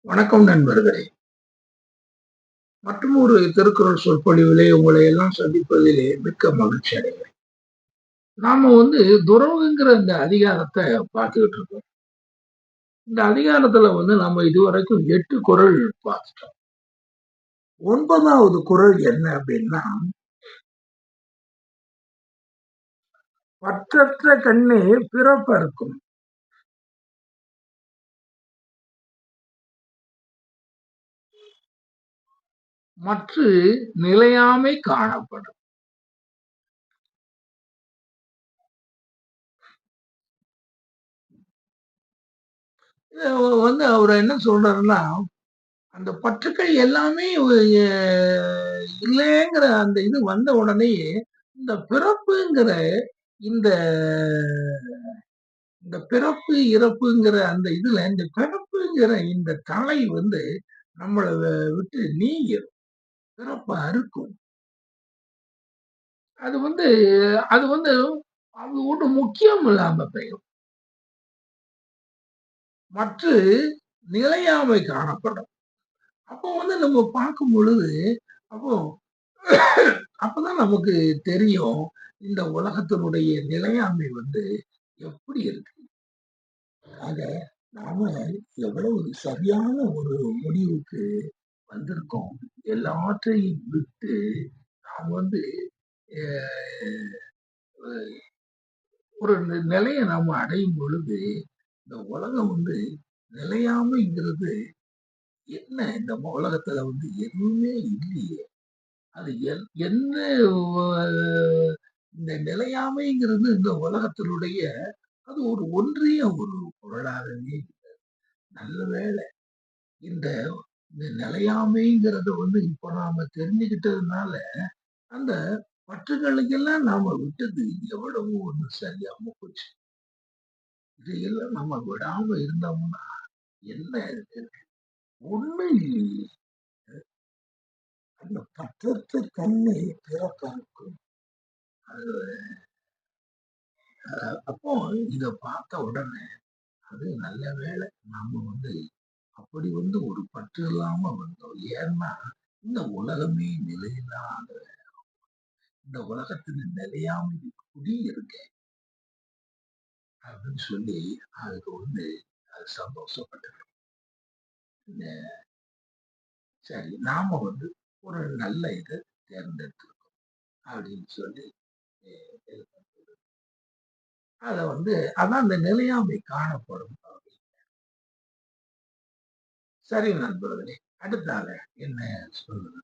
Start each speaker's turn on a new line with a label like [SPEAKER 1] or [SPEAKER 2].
[SPEAKER 1] வணக்கம் நண்பர்களே! மற்றும் ஒரு திருக்குறள் சொற்பொழிவிலே உங்களை எல்லாம் சந்திப்பதிலே மிக்க மகிழ்ச்சி அடைகிறேன். நாம துறவுங்கிற இந்த அதிகாரத்த பார்த்துக்கிட்டு இருக்கோம். இந்த அதிகாரத்துல நம்ம இதுவரைக்கும் 8 குறள் பார்த்துட்டோம். 9வது குறள் என்ன அப்படின்னா, "பற்றற்ற கண்ணே பிறப்பறுக்கும்." மற்று நிலையாமை காணப்படும். அவரு என்ன சொல்றாருன்னா, அந்த பற்றுக்கள் எல்லாமே இல்லைங்கிற அந்த இது வந்த உடனேயே, இந்த பிறப்புங்கிற இந்த இந்த பிறப்பு, இறப்புங்கிற அந்த இதுல, இந்த பிறப்புங்கிற இந்த தலை நம்மள விட்டு நீங்கிரும். பிறப்ப அறுக்கும். அது வந்து அது வந்து அது ஒண்ணும் முக்கியம் இல்லாம போயிரும். மற்று நிலையாமை காணப்படும். அப்போ நம்ம பார்க்கும் பொழுது, அப்போ அப்பதான் நமக்கு தெரியும், இந்த உலகத்தினுடைய நிலையாமை எப்படி இருக்கு. ஆக நாம எவ்வளவு சரியான ஒரு முடிவுக்கு வந்திருக்கோம். எல்லாற்றையும் விட்டு நாம் அ ஒரு நிலைய நாம அடையும் பொழுது, இந்த உலகம் நிலையாமைங்கிறது என்ன? இந்த உலகத்துல எதுவுமே இல்லையே! அது என்ன அ இந்த நிலையாமைங்கிறது இந்த உலகத்தினுடைய அது ஒரு ஒன்றிய ஒரு பொருளாகவே நல்ல வேளை இந்த இந்த நிலையாமைங்கிறத இப்ப நாம தெரிஞ்சுக்கிட்டதுனால, அந்த பற்றுகளுக்கெல்லாம் நாம விட்டது எவ்வளவோ சரியாம போச்சு. இதையெல்லாம் நம்ம விடாம இருந்தோம்னா, என்ன இருக்கு? ஒண்ணும் இல்லையே! அந்த பற்றற்ற கண்ணே பிறப்பறுக்கும். அது அப்போ இத பார்த்த உடனே, அது நல்ல வேளை நாம அப்படி ஒரு பற்று இல்லாம வந்தோம். ஏன்னா, இந்த உலகமே நிலையில்லாத இந்த உலகத்துல நிலையாமை குடியிருக்க அப்படின்னு சொல்லி அதுக்கு அது சந்தோஷப்பட்டுக்கிறோம். சரி நாம ஒரு நல்ல இதை தேர்ந்தெடுத்திருக்கோம் அப்படின்னு சொல்லி அத அதான் அந்த நிலையாமை காணப்படும். சரி நண்பர்களே, அடுத்தால என்ன சொல்றது?